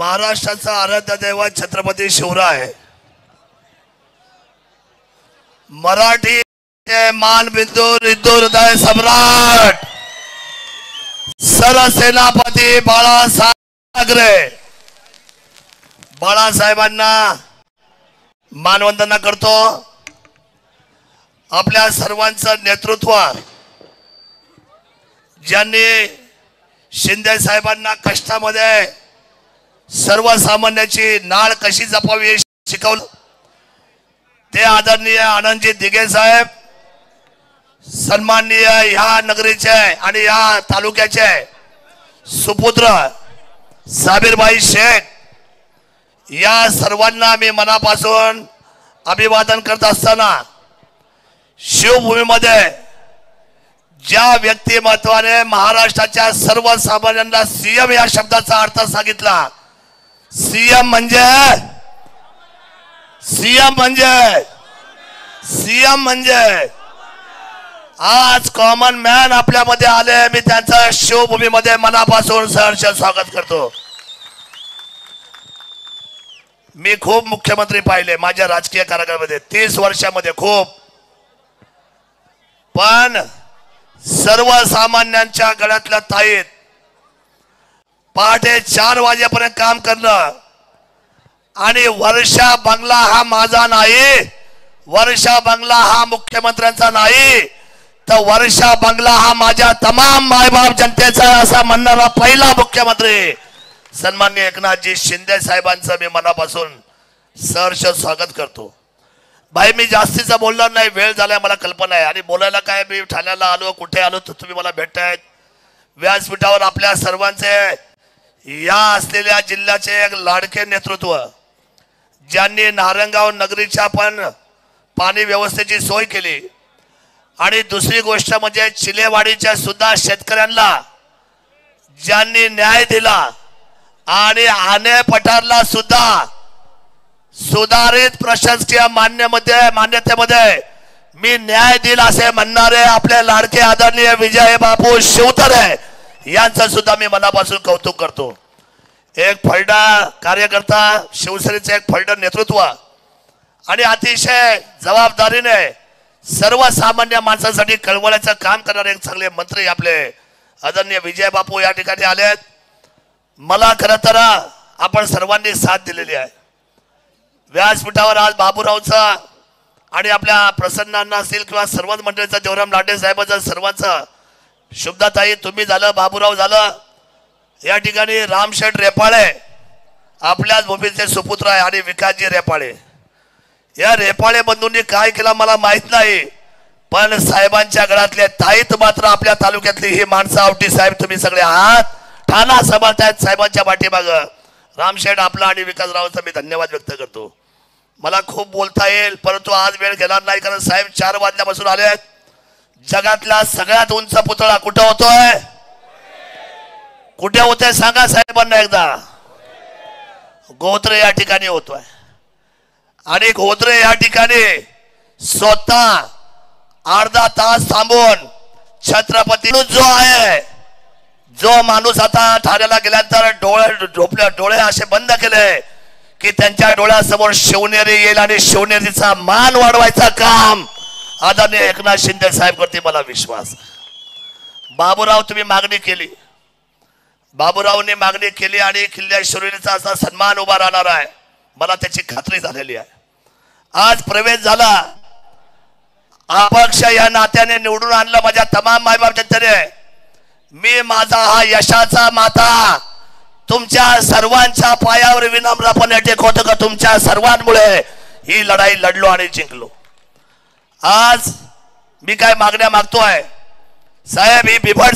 महाराष्ट्राचा आराध्य दैवत छत्रपती शिवराय, मराठी मानबिंदू हिंदू हृदय सम्राट सरसेनापती बाळासाहेब ठाकरे, बाळासाहेबांना मानवंदना करतो। आपल्या सर्वांचं नेतृत्व ज्यांनी शिंदे साहेबांना कष्टामध्ये सर्वसामान्याची नाळ कशी जपावी शिकवलं ते आदरणीय आनंदजी दिघे साहेब, सन्माननीय ह्या नगरीचे आणि या तालुक्याचे सुपुत्र साबिरभाई शेख, या सर्वांना मी मनापासून अभिवादन करत असताना शिवभूमीमध्ये ज्या व्यक्तिमत्वाने महाराष्ट्राच्या सर्वसामान्यांना सीएम या शब्दाचा अर्थ सांगितला, सीएम म्हणजे आज कॉमन मॅन आपल्यामध्ये आले। मी त्यांचं शिवभूमीमध्ये मनापासून सहर्ष स्वागत करतो। मी खूप मुख्यमंत्री पाहिले माझ्या राजकीय कारकिर्दीमध्ये 30 वर्षामध्ये खूप, पण सर्वसामान्यांच्या गळ्यातल्या ताईत पहाटे 4 वाजेपर्यंत काम करणं आणि वर्षा बंगला हा माझा नाही, वर्षा बंगला हा मुख्यमंत्र्यांचा नाही, तर वर्षा बंगला हा माझ्या तमाम मायबाप जनतेचा असा म्हणणारा पहिला मुख्यमंत्री सन्माननीय एकनाथजी शिंदे साहेबांचं मी मनापासून सहर्ष स्वागत करतो। भाई मी जास्तीचं बोलणार नाही, वेळ झालाय मला कल्पना आहे, आणि बोलायला काय मी ठाण्याला आलो कुठे आलो तर तुम्ही मला भेटतायत व्यासपीठावर। आपल्या सर्वांचे या असलेल्या जिल्ह्याचे एक लाडके नेतृत्व ज्यांनी नारायणगाव नगरीच्या पण पाणी व्यवस्थेची सोय केली, आणि दुसरी गोष्ट म्हणजे चिलेवाडीच्या सुद्धा शेतकऱ्यांना ज्यांनी न्याय दिला, आणि आने पठारला सुद्धा सुधारित प्रशासकीय मान्यतेमध्ये मी न्याय दिल असे म्हणणारे आपले लाडके आदरणीय विजय बापू शिवतरे यांचं सुद्धा मी मनापासून कौतुक करतो। एक फलडा कार्यकर्ता, शिवसेनेचे एक फलडा नेतृत्व आणि अतिशय जबाबदारीने सर्वसामान्य माणसांसाठी कळवळ्याचं काम करणारे एक चांगले मंत्री आपले आदरणीय विजय बापू या ठिकाणी आलेत। मला खरं तर आपण सर्वांनी साथ दिलेली आहे। व्यासपीठावर आज बाबूरावचा आणि आपल्या प्रसन्नांना असतील किंवा सर्वच मंडळीचा देवराम लांडे साहेबांचा सर्वांचं, शुभदाताई तुम्ही झालं, बाबूराव झालं, या ठिकाणी रामशेठ रेपाळे आपल्याच भूमीचे सुपुत्र आहे, आणि विकासजी रेपाळे, या रेपाळे बंधूंनी काय केलं मला माहित नाही, पण साहेबांच्या गळ्यातले ताईत मात्र आपल्या तालुक्यातली ही माणसं आवटी साहेब तुम्ही सगळे आहात, ठाणा सांभाळतायत साहेबांच्या पाठीमाग। रामशेठ आपला आणि विकासरावांचा मी धन्यवाद व्यक्त करतो। मला खूप बोलता येईल परंतु आज वेळ घेणार नाही, कारण साहेब 4 वाजल्यापासून आलेत। जगातला सगळ्यात उंच पुतळा कुठं होतोय, कुठे होतोय सांगा साहेबांना एकदा, गोत्रे या ठिकाणी होतोय, आणि गोत्रे या ठिकाणी स्वतः अर्धा तास थांबून छत्रपती जो आहे, जो माणूस आता ठाण्याला गेल्यानंतर डोळे असे बंद केले की त्यांच्या डोळ्यासमोर शिवनेरी येईल, आणि शिवनेरीचा मान वाढवायचा काम आदरणीय एकनाथ शिंदे साहेब करते, मला विश्वास। बाबूराव तुम्ही मागणी केली, बाबूरावने मागणी केली आणि किल्ल्या शिवनेरीचा असा सन्मान उभा राहणार आहे, मला त्याची खात्री झालेली आहे। आज प्रवेश झाला, अपक्ष या नात्याने निवडून आणलं माझ्या तमाम मायबाप जनतेने। मी माझा हा यशाचा माता तुमच्या सर्वांच्या पायावर विनम्रपणे टेकवतो का तुमच्या सर्वांमुळे ही लढाई लढलो आणि जिंकलो। आज मी काय मागण्या मागतोय साहेब, ही बिबट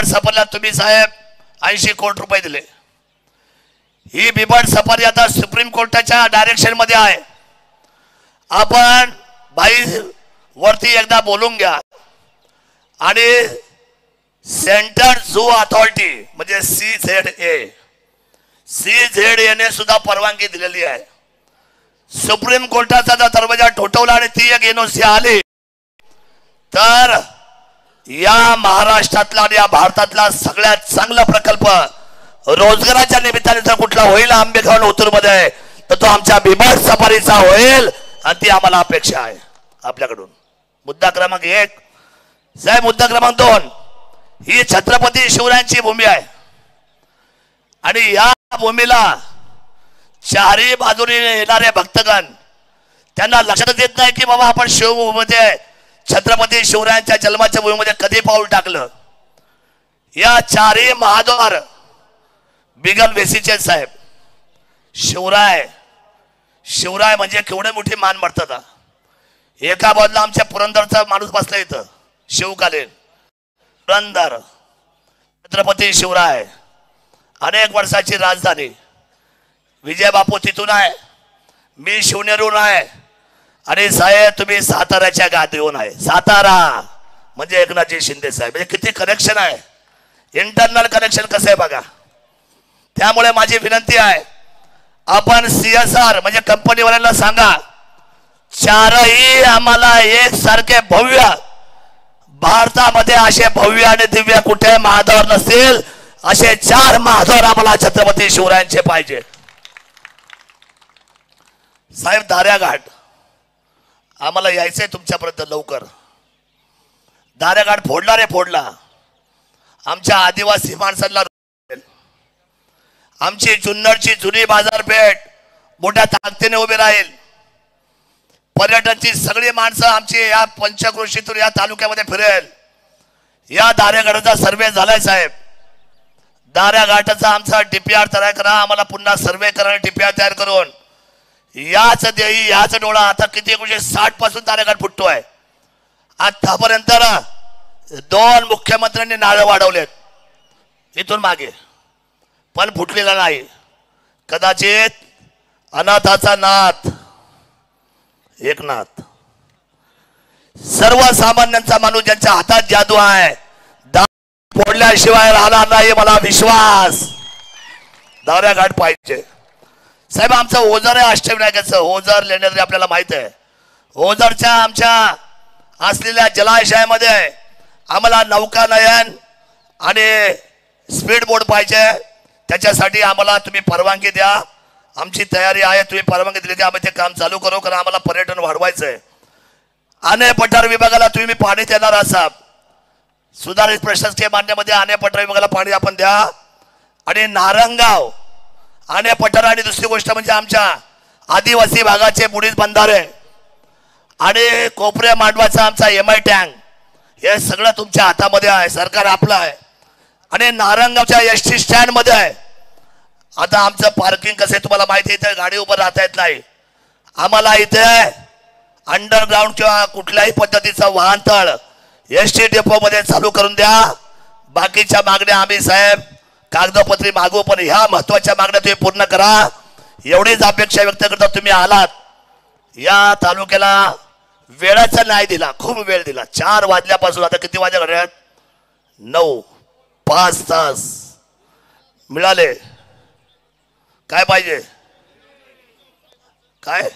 सफारीला तुम्ही साहेब 80 कोटी रुपये दिले। ही बिबट सफारी आता सुप्रीम कोर्टाच्या डायरेक्शन मध्ये आहे, आपण बाई वरती एकदा बोलून घ्या, आणि सेंट्रल झू अथॉरिटी म्हणजे CZA ने सुद्धा परवानगी दिलेली आहे। सुप्रीम कोर्टाचा दरवाजा ठोठवला आणि ती एक NOC आली तर या महाराष्ट्रातला आणि या भारतातला सगळ्यात चांगला प्रकल्प रोजगाराच्या निमित्ताने जर कुठला होईल आंबेगाव उत्तर मध्ये तर तो आमच्या भीमट सफारीचा होईल आणि ती आम्हाला अपेक्षा आहे आपल्याकडून. मुद्दा क्रमांक 1 साहेब. मुद्दा क्रमांक 2 ही छत्रपती शिवरायांची भूमी आहे आणि या भूमीला चारही बाजूने येणारे भक्तगण त्यांना लक्षातच येत नाही की बाबा आपण शिवभूमीमध्ये छत्रपती शिवरायांच्या जन्माच्या भूमीमध्ये कधी पाऊल टाकलं. या चारही महाद्वार बिगल वेसीचे साहेब. शिवराय म्हणजे केवढे मोठी मान मर्यादा. एका बाजूला आमच्या पुरंदरचा माणूस बसला इथं शिवकालीन पुरंदर छत्रपती शिवराय अनेक वर्षाची राजधानी. विजय बापू तिथून आहे, मी शिवनेरून आहे आणि साहेब तुम्ही साताऱ्याच्या गादीवरून आहे. सातारा म्हणजे एकनाथजी शिंदे साहेब. म्हणजे किती कनेक्शन आहे, इंटरनल कनेक्शन कसं आहे बघा. त्यामुळे माझी विनंती आहे आपण CSR म्हणजे कंपनीवाल्यांना सांगा चारही आम्हाला एक सारखे भव्य भारतामध्ये असे भव्य आणि दिव्य कुठे महाद्वार नसतील असे 4 महाद्वार आम्हाला छत्रपती शिवरायांचे पाहिजे. साहेब दाऱ्याघाट आम्हाला यायचंय तुमच्यापर्यंत लवकर. दाऱ्याघाट फोडला रे फोडला. आमच्या आदिवासी माणसांना आमची जुन्नरची जुनी बाजारपेठ मोठ्या ताकदीने उभी राहील. पर्यटनची सगळी माणसं आमची या पंचक्रोशीतून या तालुक्यामध्ये फिरेल. या दाऱ्याघाटाचा सर्वे झालाय साहेब. दाऱ्याघाटाचा आमचा DPR तयार करा. आम्हाला पुन्हा सर्वे करा DPR तयार करून याच देही याच डोळा. आता किती 1960 पासून दाऱ्याघाट फुटतोय. आतापर्यंत 2 मुख्यमंत्र्यांनी नारळ वाढवलेत इथून मागे पण फुटलेला नाही. कदाचित अनाथाचा नाथ एकनाथ सर्वसामान्यांचा माणूस ज्यांच्या हातात जादू आहे फोडल्याशिवाय राहणार नाही मला विश्वास. दाऱ्याघाट पाहिजे साहेब. आमचं ओझर आहे अष्टविनायकाचं. ओझर लेण्याद्री आपल्याला माहित आहे. ओझरच्या आमच्या असलेल्या जलाशयामध्ये आम्हाला नौकानयन आणि स्पीड बोट पाहिजे. त्याच्यासाठी आम्हाला तुम्ही परवानगी द्या. आमची तयारी आहे. तुम्ही परवानगी दिली की आम्ही ते काम चालू करू कारण आम्हाला पर्यटन वाढवायचं आहे. आणे पठार विभागाला तुम्ही पाणी देणार असाल सुधारित प्रशासकीय मान्यमध्ये आणे पठार विभागाला पाणी आपण द्या. आणि नारंगाव आणे पठार आणि दुसरी गोष्ट म्हणजे आमच्या आदिवासी भागाचे बुडीत बंधारे आणि कोपऱ्या मांडवाचा आमचा MI टँक हे सगळं तुमच्या हातामध्ये आहे. सरकार आपलं आहे. आणि नारंगावच्या ST स्टँड मध्ये आहे. आता आमचं पार्किंग कसं आहे तुम्हाला माहिती आहे. इथे गाडी उभं राहता येत नाही. आम्हाला इथे अंडरग्राऊंड किंवा कुठल्याही पद्धतीचा वाहनतळ ST डेपो मध्ये चालू करून द्या. बाकीच्या मागण्या आम्ही साहेब कागदोपत्री मागू पण ह्या महत्वाच्या मागण्या तुम्ही पूर्ण करा एवढीच अपेक्षा व्यक्त करता. तुम्ही आलात या तालुक्याला वेळाचा न्याय दिला. खूप वेळ दिला. 4 वाजल्यापासून आता किती वाजले घड्याळात 9 5 तास मिळाले. काय पाहिजे काय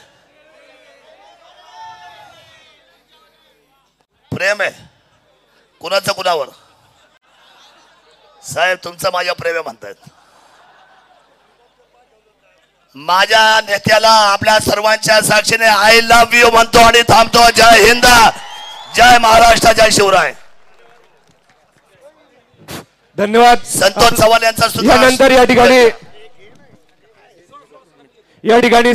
प्रेम आहे कुणाचं कुणावर साहेब. तुमचं माझ्या प्रेम आहे म्हणतायत. माझ्या नेत्याला आपल्या सर्वांच्या साक्षीने आय लव्ह यू म्हणतो आणि थांबतो. जय हिंद, जय महाराष्ट्र, जय शिवराय. धन्यवाद. संतोष चव्हाण यांचा सुद्धा यानंतर या ठिकाणी